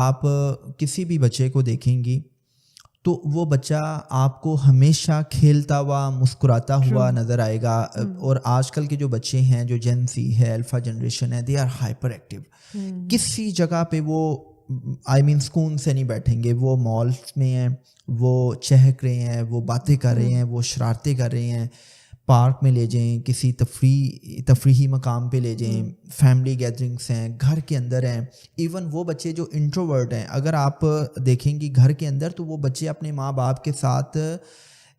آپ کسی بھی بچے کو دیکھیں گی تو وہ بچہ آپ کو ہمیشہ کھیلتا ہوا مسکراتا ہوا نظر آئے گا. اور آج کل کے جو بچے ہیں جو جین سی ہے, الفا جنریشن ہے, دے آر ہائپر ایکٹیو. کسی جگہ پہ وہ سکون سے نہیں بیٹھیں گے. وہ مالس میں ہیں, وہ چہک رہے ہیں, وہ باتیں کر رہے ہیں, وہ شرارتیں کر رہے ہیں. پارک میں لے جائیں, کسی تفریحی مقام پہ لے جائیں, فیملی گیدرنگس ہیں, گھر کے اندر ہیں. ایون وہ بچے جو انٹروورٹ ہیں, اگر آپ دیکھیں گی گھر کے اندر, تو وہ بچے اپنے ماں باپ کے ساتھ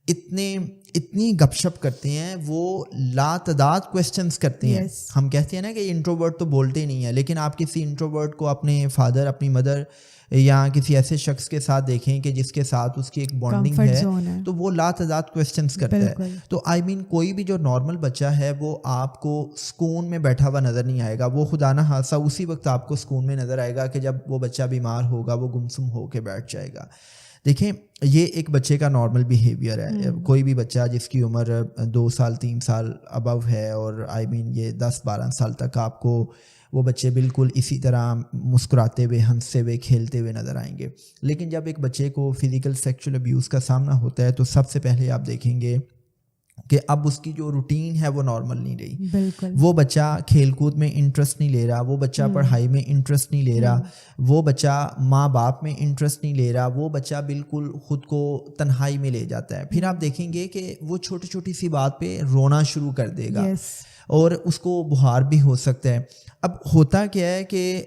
اتنی گپ شپ کرتے ہیں, وہ لا تعداد کویسچنس کرتے ہیں. ہم کہتے ہیں نا کہ انٹروورٹ تو بولتے ہی نہیں ہیں, لیکن آپ کسی انٹروورٹ کو اپنے فادر, اپنی مدر یا کسی ایسے شخص کے ساتھ دیکھیں کہ جس کے ساتھ اس کی ایک بانڈنگ ہے, تو وہ لا تعداد کویسچنس کرتا ہے. تو کوئی بھی جو نارمل بچہ ہے وہ آپ کو سکون میں بیٹھا ہوا نظر نہیں آئے گا. وہ خدا نہ خاصہ اسی وقت آپ کو سکون میں نظر آئے گا کہ جب وہ بچہ بیمار ہوگا, وہ گمسم ہو کے بیٹھ جائے گا. دیکھیں, یہ ایک بچے کا نارمل بیہیویئر ہے. کوئی بھی بچہ جس کی عمر 2 سال 3 سال ابو ہے, اور یہ 10-12 سال تک آپ کو وہ بچے بالکل اسی طرح مسکراتے ہوئے, ہنستے ہوئے, کھیلتے ہوئے نظر آئیں گے. لیکن جب ایک بچے کو فزیکل سیکچول ابیوز کا سامنا ہوتا ہے, تو سب سے پہلے آپ دیکھیں گے کہ اب اس کی جو روٹین ہے وہ نارمل نہیں رہی. وہ بچہ کھیل کود میں انٹرسٹ نہیں لے رہا, وہ بچہ پڑھائی میں انٹرسٹ نہیں لے رہا, وہ بچہ ماں باپ میں انٹرسٹ نہیں لے رہا, وہ بچہ بالکل خود کو تنہائی میں لے جاتا ہے. پھر آپ دیکھیں گے کہ وہ چھوٹی چھوٹی سی بات پہ رونا شروع کر دے گا, اور اس کو بخار بھی ہو سکتا ہے. اب ہوتا کیا ہے کہ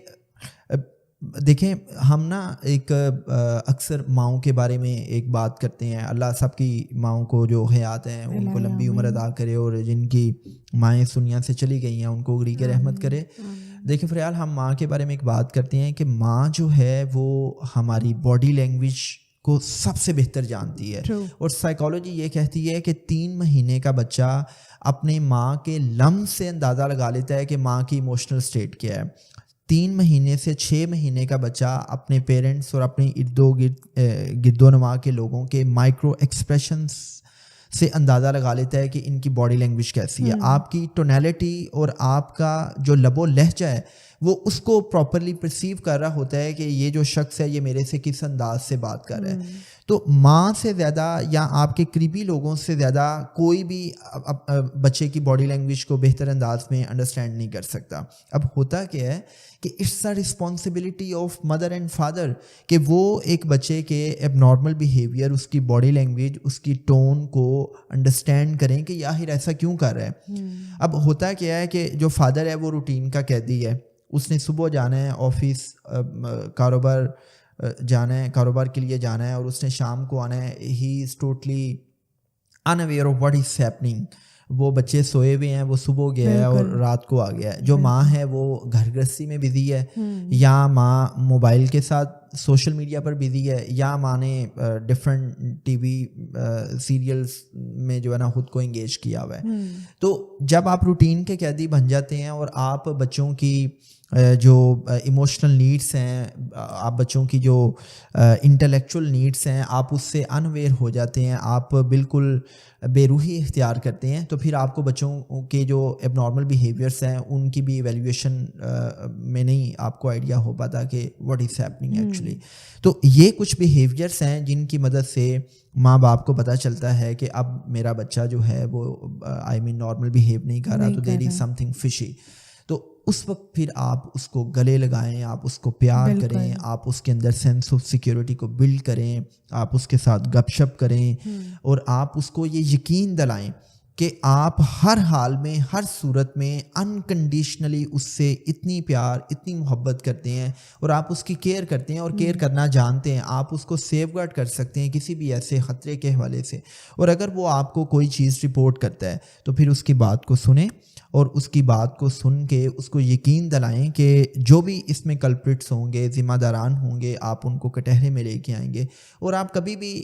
دیکھیں, ہم نا ایک اکثر ماؤں کے بارے میں ایک بات کرتے ہیں. اللہ سب کی ماؤں کو جو حیات ہیں ان کو لمبی عمر عطا کرے, اور جن کی مائیں اس دنیا سے چلی گئی ہیں ان کو اگری کے رحمت کرے. دیکھیں فریال, ہم ماں کے بارے میں ایک بات کرتے ہیں کہ ماں جو ہے وہ ہماری باڈی لینگویج کو سب سے بہتر جانتی ہے. اور سائیکالوجی یہ کہتی ہے کہ 3 مہینے کا بچہ اپنے ماں کے لمس سے اندازہ لگا لیتا ہے کہ ماں کی ایموشنل سٹیٹ کیا ہے. 3 مہینے سے 6 مہینے کا بچہ اپنے پیرنٹس اور اپنے گرد و نواح کے لوگوں کے مائکرو ایکسپریشنز سے اندازہ لگا لیتا ہے کہ ان کی باڈی لینگویج کیسی ہے. آپ کی ٹونیلٹی اور آپ کا جو لب و لہجہ ہے وہ اس کو پراپرلی پرسیو کر رہا ہوتا ہے کہ یہ جو شخص ہے یہ میرے سے کس انداز سے بات کر رہا ہے. تو ماں سے زیادہ یا آپ کے قریبی لوگوں سے زیادہ کوئی بھی بچے کی باڈی لینگویج کو بہتر انداز میں انڈرسٹینڈ نہیں کر سکتا. اب ہوتا کیا ہے کہ it's a responsibility of mother and father کہ وہ ایک بچے کے ایب نارمل بیہیویئر, اس کی باڈی لینگویج, اس کی ٹون کو انڈرسٹینڈ کریں کہ یاہر ایسا کیوں کر رہا ہے. اب ہوتا کیا ہے کہ جو فادر ہے وہ روٹین کا قیدی ہے. اس نے صبح جانا ہے آفس, کاروبار جانا ہے, کاروبار کے لیے جانا ہے, اور اس نے شام کو آنا ہے. He is totally unaware of what is happening. وہ بچے سوئے ہوئے ہیں, وہ صبح گیا ہے اور رات کو آ گیا ہے. جو ماں ہے وہ گھر گرہستی میں بزی ہے, یا ماں موبائل کے ساتھ سوشل میڈیا پر بزی ہے, یا ماں نے ڈفرینٹ ٹی وی سیریلز میں جو ہے نا خود کو انگیج کیا ہوا ہے. تو جب آپ روٹین کے قیدی بن جاتے ہیں اور آپ بچوں کی جو ایموشنل نیڈس ہیں, آپ بچوں کی جو انٹلیکچول نیڈس ہیں, آپ اس سے انویئر ہو جاتے ہیں, آپ بالکل بے روحی اختیار کرتے ہیں, تو پھر آپ کو بچوں کے جو ایب نارمل بیہیویئرس ہیں ان کی بھی ایویلیویشن میں نہیں آپ کو آئیڈیا ہو پاتا کہ واٹ از ہیپننگ ایکچولی. تو یہ کچھ بیہیویئرس ہیں جن کی مدد سے ماں باپ کو پتہ چلتا ہے کہ اب میرا بچہ جو ہے وہ نارمل بیہیو نہیں کر رہا, تو دیر از سم تھنگ فشی. تو اس وقت پھر آپ اس کو گلے لگائیں, آپ اس کو پیار کریں, آپ اس کے اندر سینس آف سیکیورٹی کو بلڈ کریں, آپ اس کے ساتھ گپ شپ کریں, اور آپ اس کو یہ یقین دلائیں کہ آپ ہر حال میں, ہر صورت میں انکنڈیشنلی اس سے اتنی پیار, اتنی محبت کرتے ہیں, اور آپ اس کی کیئر کرتے ہیں اور کیئر کرنا جانتے ہیں. آپ اس کو سیف گارڈ کر سکتے ہیں کسی بھی ایسے خطرے کے حوالے سے. اور اگر وہ آپ کو کوئی چیز رپورٹ کرتا ہے تو پھر اس کی بات کو سنیں, اور اس کی بات کو سن کے اس کو یقین دلائیں کہ جو بھی اس میں کلپرٹس ہوں گے, ذمہ داران ہوں گے, آپ ان کو کٹہرے میں لے کے آئیں گے. اور آپ کبھی بھی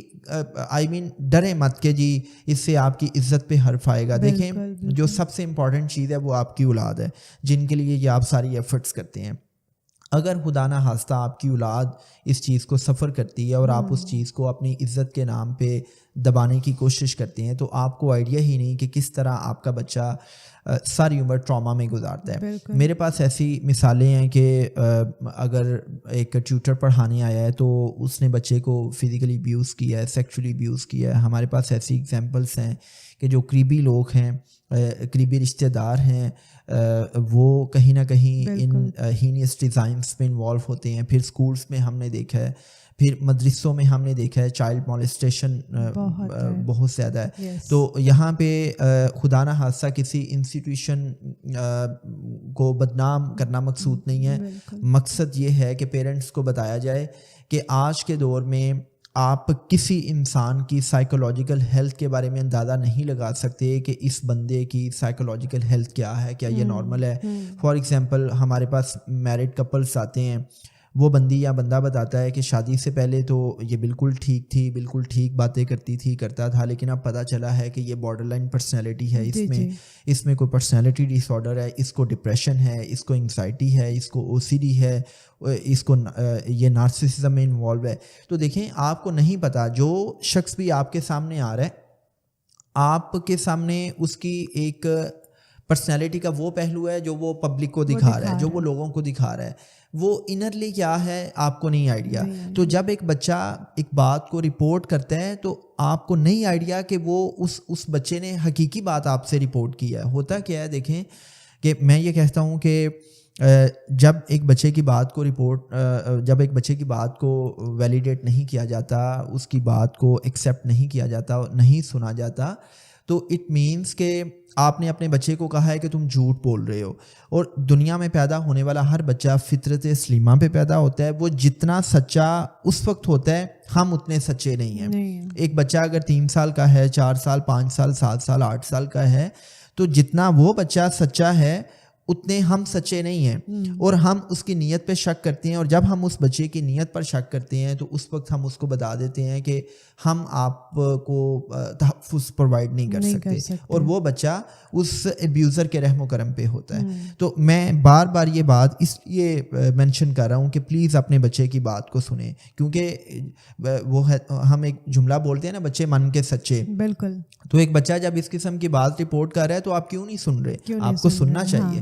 ڈریں مت کہ جی اس سے آپ کی عزت پہ حرف آئے گا. دیکھیں, جو سب سے امپورٹنٹ چیز ہے وہ آپ کی اولاد ہے, جن کے لیے یہ آپ ساری ایفرٹس کرتے ہیں. اگر خدا نہ خواستہ آپ کی اولاد اس چیز کو سفر کرتی ہے اور آپ اس چیز کو اپنی عزت کے نام پہ دبانے کی کوشش کرتے ہیں, تو آپ کو آئیڈیا ہی نہیں کہ کس طرح آپ کا بچہ ساری عمر ٹراما میں گزارتا ہے. میرے پاس ایسی مثالیں ہیں کہ اگر ایک ٹیوٹر پڑھانے آیا ہے تو اس نے بچے کو فزیکلی ابیوز کیا ہے, سیکچولی ابیوز کیا ہے. ہمارے پاس ایسی ایگزامپلس ہیں کہ جو قریبی لوگ ہیں, قریبی رشتہ دار ہیں, وہ کہیں نہ کہیں ان ہینیس ڈیزائنس میں انوالو ہوتے ہیں. پھر اسکولس میں ہم نے دیکھا ہے, پھر مدرسوں میں ہم نے دیکھا ہے چائلڈ مولسٹیشن بہت زیادہ ہے. تو یہاں پہ خدا نہ خواستہ کسی انسٹیٹیوشن کو بدنام کرنا مقصود نہیں ہے. مقصد یہ ہے کہ پیرنٹس کو بتایا جائے کہ آج کے دور میں آپ کسی انسان کی سائیکولوجیکل ہیلتھ کے بارے میں اندازہ نہیں لگا سکتے کہ اس بندے کی سائیکولوجیکل ہیلتھ کیا ہے, کیا یہ نارمل ہے. فار ایگزامپل ہمارے پاس میرڈ کپلس آتے ہیں, وہ بندی یا بندہ بتاتا ہے کہ شادی سے پہلے تو یہ بالکل ٹھیک تھی, بالکل ٹھیک باتیں کرتی تھی, کرتا تھا, لیکن اب پتہ چلا ہے کہ یہ بارڈر لائن پرسنالٹی ہے, اس میں کوئی پرسنالٹی ڈس آرڈر ہے, اس کو ڈپریشن ہے, اس کو انگزائٹی ہے, اس کو او سی ڈی ہے, اس کو یہ نارسسزم میں انوالو ہے. تو دیکھیں آپ کو نہیں پتا, جو شخص بھی آپ کے سامنے آ رہا ہے, آپ کے سامنے اس کی ایک پرسنالٹی کا وہ پہلو ہے جو وہ پبلک کو دکھا رہا ہے, جو وہ لوگوں کو دکھا رہا ہے, وہ انرلی کیا ہے آپ کو نہیں آئیڈیا. تو جب ایک بچہ ایک بات کو رپورٹ کرتا ہے تو آپ کو نہیں آئیڈیا کہ وہ اس بچے نے حقیقی بات آپ سے رپورٹ کی ہے. ہوتا کیا ہے, دیکھیں کہ میں یہ کہتا ہوں کہ جب ایک بچے کی بات کو ویلیڈیٹ نہیں کیا جاتا, اس کی بات کو ایکسیپٹ نہیں کیا جاتا, نہیں سنا جاتا, تو اٹ مینس کہ آپ نے اپنے بچے کو کہا ہے کہ تم جھوٹ بول رہے ہو. اور دنیا میں پیدا ہونے والا ہر بچہ فطرت سلیمہ پہ پیدا ہوتا ہے. وہ جتنا سچا اس وقت ہوتا ہے, ہم اتنے سچے نہیں ہیں. ایک بچہ اگر 3 سال کا ہے, 4 سال, 5 سال, 7 سال, 8 سال کا ہے, تو جتنا وہ بچہ سچا ہے اتنے ہم سچے نہیں ہیں, اور ہم اس کی نیت پہ شک کرتے ہیں. اور جب ہم اس بچے کی نیت پر شک کرتے ہیں تو اس وقت ہم اس کو بتا دیتے ہیں کہ ہم آپ کو تحفظ پرووائڈ نہیں کر سکتے, اور وہ بچہ اس ابیوزر کے رحم و کرم پہ ہوتا ہے. تو میں بار بار یہ بات اس لیے مینشن کر رہا ہوں کہ پلیز اپنے بچے کی بات کو سنیں, کیونکہ وہ ہم ایک جملہ بولتے ہیں نا, بچے من کے سچے. بالکل. تو ایک بچہ جب اس قسم کی بات رپورٹ کر رہا ہے تو آپ کیوں نہیں سن رہے, آپ کو سننا چاہیے.